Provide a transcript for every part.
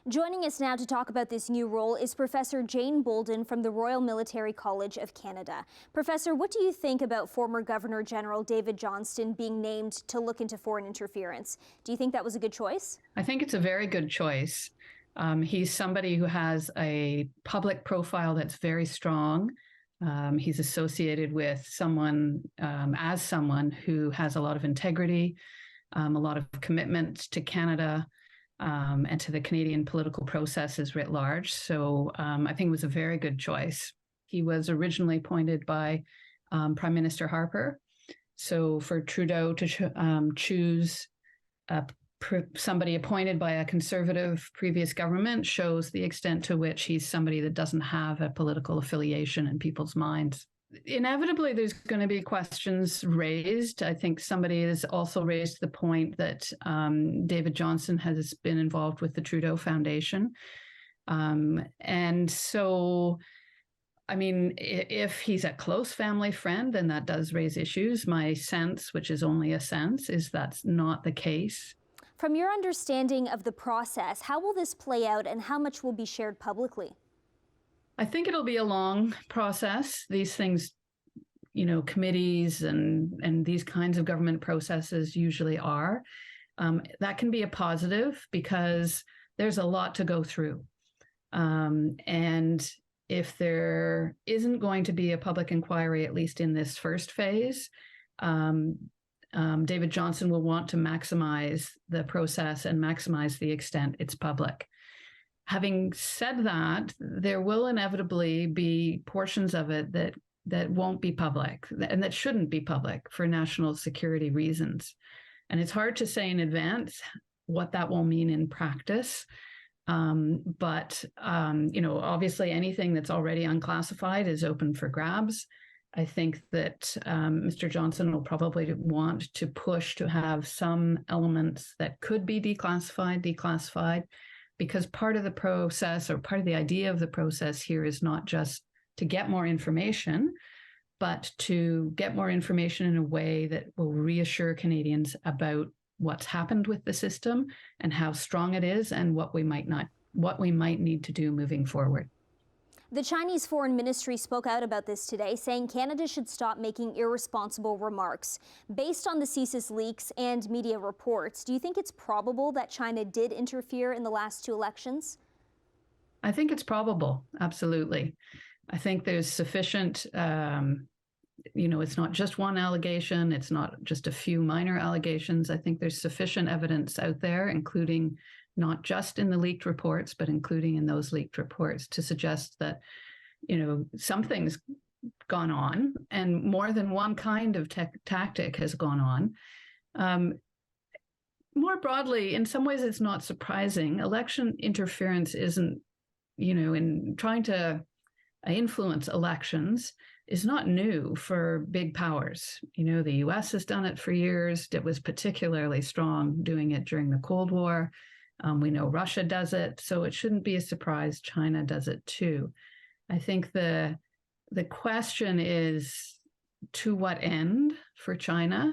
Joining us now to talk about this new role is Professor Jane Boulden from the Royal Military College of Canada. Professor, what do you think about former Governor General David Johnston being named to look into foreign interference? Do you think that was a good choice? I think it's a very good choice. He's somebody who has a public profile that's very strong. He's associated with someone who has a lot of integrity, a lot of commitment to Canada, and to the Canadian political processes writ large. So I think it was a very good choice. He was originally appointed by Prime Minister Harper. So for Trudeau to choose somebody appointed by a Conservative previous government shows the extent to which he's somebody that doesn't have a political affiliation in people's minds. Inevitably, there's going to be questions raised. I think somebody has also raised the point that David Johnston has been involved with the Trudeau Foundation. And so, I mean, if he's a close family friend, then that does raise issues. My sense, which is only a sense, is that's not the case. From your understanding of the process, how will this play out and how much will be shared publicly? I think it'll be a long process. These things, committees and these kinds of government processes usually are. That can be a positive because there's a lot to go through. And if there isn't going to be a public inquiry, at least in this first phase, David Johnston will want to maximize the process and maximize the extent it's public. Having said that, there will inevitably be portions of it that won't be public and that shouldn't be public for national security reasons. And it's hard to say in advance what that will mean in practice. But obviously anything that's already unclassified is open for grabs. I think that Mr. Johnston will probably want to push to have some elements that could be declassified, because part of the process or part of the idea of the process here is not just to get more information, but to get more information in a way that will reassure Canadians about what's happened with the system and how strong it is and what we might need to do moving forward. The Chinese Foreign Ministry spoke out about this today, saying Canada should stop making irresponsible remarks. Based on the CSIS leaks and media reports, do you think it's probable that China did interfere in the last two elections? I think it's probable, absolutely. I think there's sufficient, it's not just one allegation, it's not just a few minor allegations. I think there's sufficient evidence out there, including not just in the leaked reports, but including in those leaked reports, to suggest that, something's gone on and more than one kind of tactic has gone on. More broadly, in some ways, it's not surprising. Election interference isn't, in trying to influence elections is not new for big powers. The US has done it for years. It was particularly strong doing it during the Cold War. We know Russia does it, so it shouldn't be a surprise China does it too. I think the question is to what end for China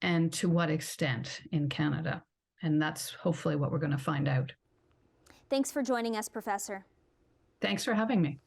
and to what extent in Canada. And that's hopefully what we're going to find out. Thanks for joining us, Professor. Thanks for having me.